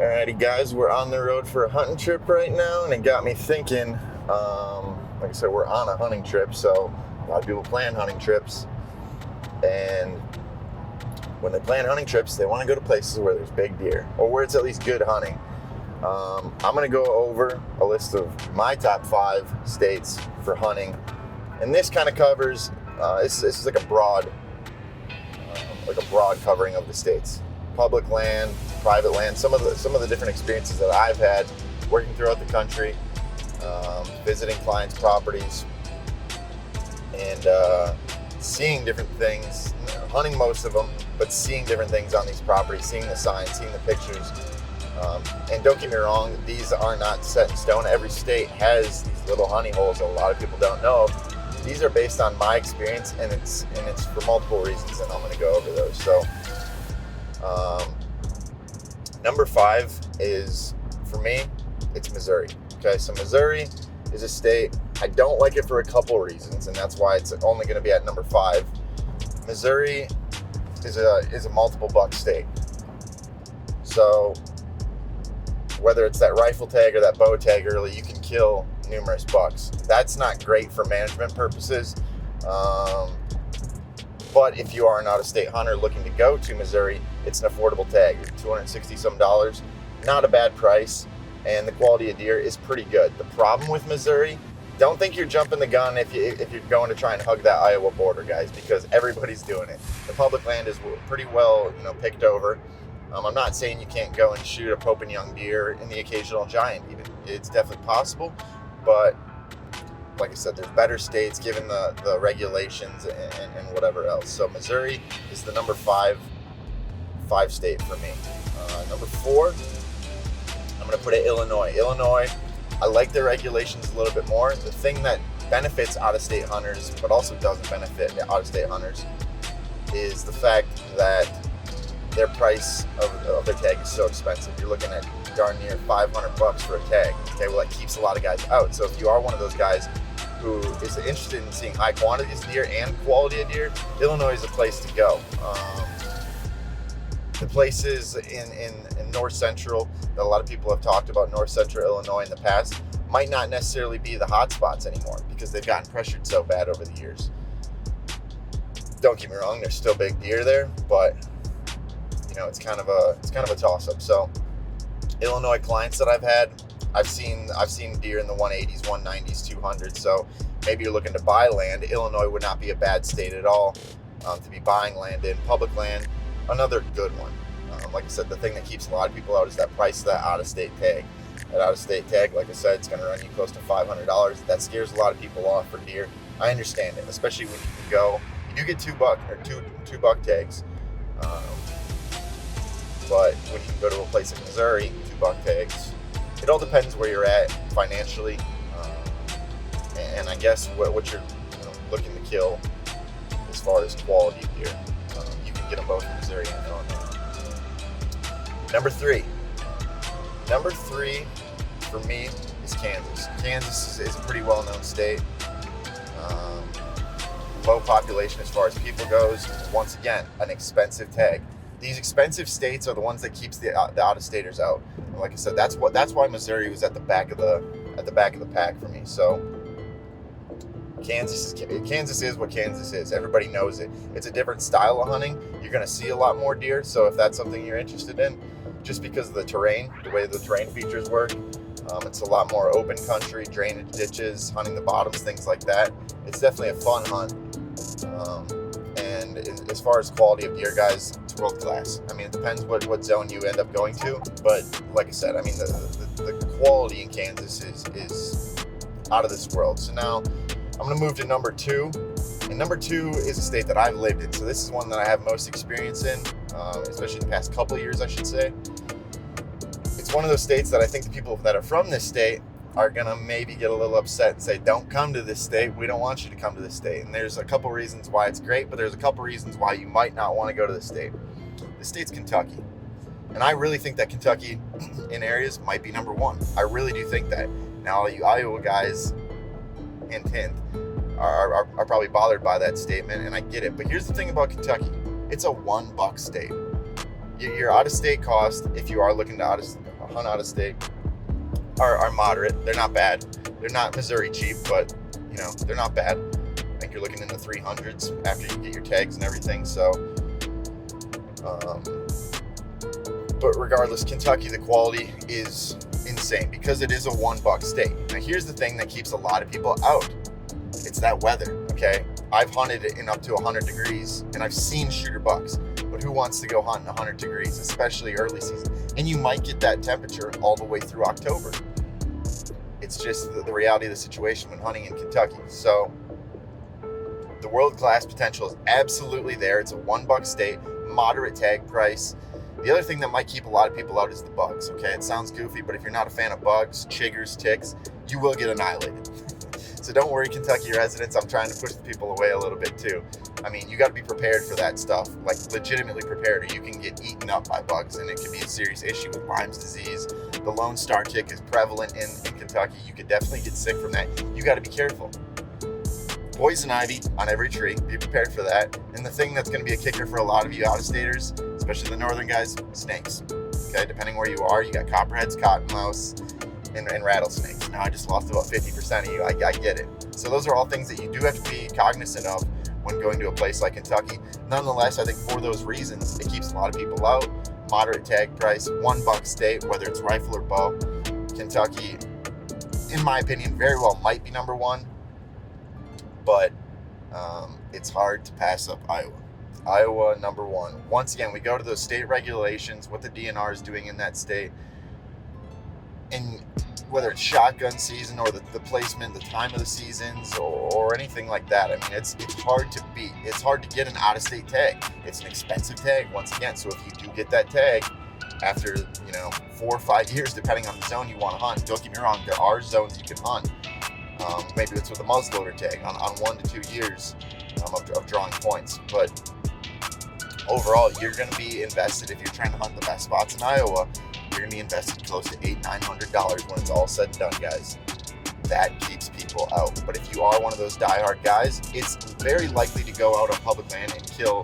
Alrighty guys, we're on the road for a hunting trip right now, and it got me thinking, like I said, we're on a hunting trip, so a lot of people plan hunting trips, and when they plan hunting trips, they want to go to places where there's big deer, or where it's at least good hunting. I'm going to go over a list of my top 5 states for hunting, and this kind of covers, this is like a broad covering of the states. Public land, private land, some of the different experiences that I've had working throughout the country, visiting clients' properties, and seeing different things, hunting most of them, but seeing different things on these properties, seeing the signs, seeing the pictures. And don't get me wrong, these are not set in stone. Every state has these little honey holes that a lot of people don't know. These are based on my experience, and it's for multiple reasons, and I'm going to go over those. So, number 5 is, for me, it's Missouri. Okay, so Missouri is a state. I don't like it for a couple reasons, and that's why it's only going to be at number 5. Missouri is a multiple buck state. So whether it's that rifle tag or that bow tag early, you can kill numerous bucks. That's not great for management purposes. But if you are an out-of-state hunter looking to go to Missouri, it's an affordable tag, $260 some. Not a bad price, and the quality of deer is pretty good. The problem with Missouri, don't think you're jumping the gun if you're going to try and hug that Iowa border, guys, because everybody's doing it. The public land is pretty well, picked over. I'm not saying you can't go and shoot a Pope and young deer and the occasional giant. Even it's definitely possible, but like I said, there's better states given the regulations and whatever else. So Missouri is the number 5 state for me. Number 4, I'm going to put it Illinois. Illinois, I like their regulations a little bit more. The thing that benefits out-of-state hunters, but also doesn't benefit the out-of-state hunters, is the fact that their price of their tag is so expensive. You're looking at darn near $500 for a tag. Okay, well, that keeps a lot of guys out. So if you are one of those guys who is interested in seeing high quantities of deer and quality of deer, Illinois is a place to go. The places in North Central that a lot of people have talked about, North Central Illinois in the past, might not necessarily be the hot spots anymore because they've gotten pressured so bad over the years. Don't get me wrong, there's still big deer there, but it's kind of a toss-up. So Illinois clients that I've had, I've seen deer in the 180s, 190s, 200s. So maybe you're looking to buy land. Illinois would not be a bad state at all to be buying land in. Public land, another good one. Like I said, the thing that keeps a lot of people out is that price of that out-of-state tag. That out-of-state tag, like I said, it's going to run you close to $500. That scares a lot of people off for deer. I understand it, especially when you can go. You do get two buck tags. But when you can go to a place in Missouri, 2 buck tags, it all depends where you're at financially, and I guess what you're looking to kill as far as quality of deer. You can get them both in Missouri and Illinois. Number 3 for me is Kansas. Kansas is a pretty well-known state. Low population as far as people goes. Once again, an expensive tag. These expensive states are the ones that keeps the out-of-staters out. And like I said, that's why Missouri was at the back of the pack for me. So Kansas is what Kansas is. Everybody knows it. It's a different style of hunting. You're going to see a lot more deer. So if that's something you're interested in, just because of the terrain, the way the terrain features work, it's a lot more open country, drainage ditches, hunting the bottoms, things like that. It's definitely a fun hunt. And as far as quality of deer, guys, it's world class. I mean, it depends what zone you end up going to, but like I said, I mean, the quality in Kansas is out of this world. So now I'm going to move to number 2, and number 2 is a state that I've lived in. So this is one that I have most experience in, especially the past couple of years, I should say. It's one of those states that I think the people that are from this state are going to maybe get a little upset and say, don't come to this state. We don't want you to come to this state. And there's a couple reasons why it's great, but there's a couple reasons why you might not want to go to the state. The state's Kentucky. And I really think that Kentucky in areas might be number 1. I really do think that. Now, you Iowa guys, hint, hint, are probably bothered by that statement, and I get it. But here's the thing about Kentucky. It's a $1 state. Your out-of-state cost, if you are looking to hunt out of state are moderate. They're not bad. They're not Missouri cheap, but they're not bad. I think you're looking in the 300s after you get your tags and everything. So, but regardless, Kentucky, the quality is insane because it is a $1 state. Now, here's the thing that keeps a lot of people out. It's that weather, okay? I've hunted it in up to 100 degrees, and I've seen shooter bucks. But who wants to go hunt in 100 degrees, especially early season? And you might get that temperature all the way through October. It's just the reality of the situation when hunting in Kentucky. So the world-class potential is absolutely there. It's a $1 state, moderate tag price. The other thing that might keep a lot of people out is the bugs, okay? It sounds goofy, but if you're not a fan of bugs, chiggers, ticks, you will get annihilated. So don't worry, Kentucky residents. I'm trying to push the people away a little bit too. I mean, you got to be prepared for that stuff, like legitimately prepared, or you can get eaten up by bugs, and it can be a serious issue with Lyme's disease. The Lone Star tick is prevalent in Kentucky. You could definitely get sick from that. You got to be careful. Poison ivy on every tree. Be prepared for that. And the thing that's going to be a kicker for a lot of you out-of-staters, especially the northern guys, snakes. Okay, depending where you are, you got copperheads, cottonmouths, and rattlesnakes. Now I just lost about 50% of you. I get it. So those are all things that you do have to be cognizant of when going to a place like Kentucky. Nonetheless, I think for those reasons, it keeps a lot of people out. Moderate tag price, $1 state, whether it's rifle or bow. Kentucky, in my opinion, very well might be number one, but it's hard to pass up Iowa. Iowa, number one. Once again, we go to those state regulations, what the DNR is doing in that state, and whether it's shotgun season or the placement, the time of the seasons, or anything like that. I mean, it's hard to beat. It's hard to get an out-of-state tag. It's an expensive tag, once again. So if you do get that tag after 4 or 5 years, depending on the zone you want to hunt, don't get me wrong, there are zones you can hunt. Maybe it's with a muzzleloader tag on 1 to 2 years of drawing points. But overall, you're going to be invested if you're trying to hunt the best spots in Iowa. You're going to be invested close to $800-900 when it's all said and done, guys. That keeps people out. But if you are one of those diehard guys, it's very likely to go out on public land and kill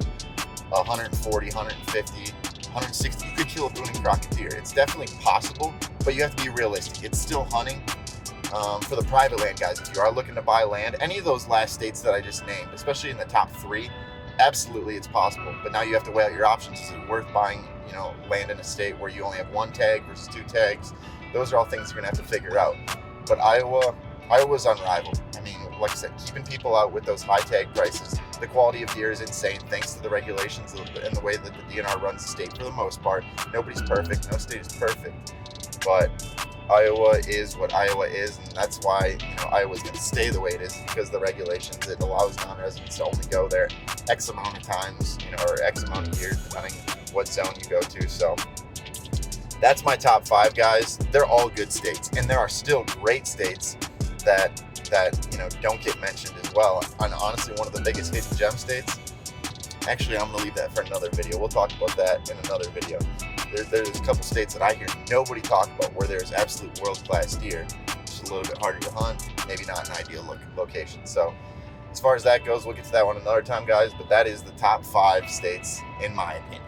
140, 150, 160. You could kill a Boone and Crockett deer. It's definitely possible, but you have to be realistic. It's still hunting. For the private land guys, if you are looking to buy land, any of those last states that I just named, especially in the top 3, absolutely it's possible. But now you have to weigh out your options. Is it worth buying land in a state where you only have 1 tag versus 2 tags? Those are all things you're gonna have to figure out. But Iowa's unrivaled. I mean, like I said, keeping people out with those high tag prices. The quality of deer is insane thanks to the regulations and the way that the DNR runs the state for the most part. Nobody's perfect. No state is perfect. But Iowa is what Iowa is, and that's why Iowa's going to stay the way it is, because the regulations. It allows non-residents to only go there X amount of times, or X amount of years, depending what zone you go to. So that's my top 5, guys. They're all good states, and there are still great states that don't get mentioned as well. And honestly, one of the biggest hidden gem states. Actually, I'm going to leave that for another video. We'll talk about that in another video. There's a couple states that I hear nobody talk about where there's absolute world-class deer. Just a little bit harder to hunt, maybe not an ideal location. So as far as that goes, we'll get to that one another time, guys. But that is the top 5 states, in my opinion.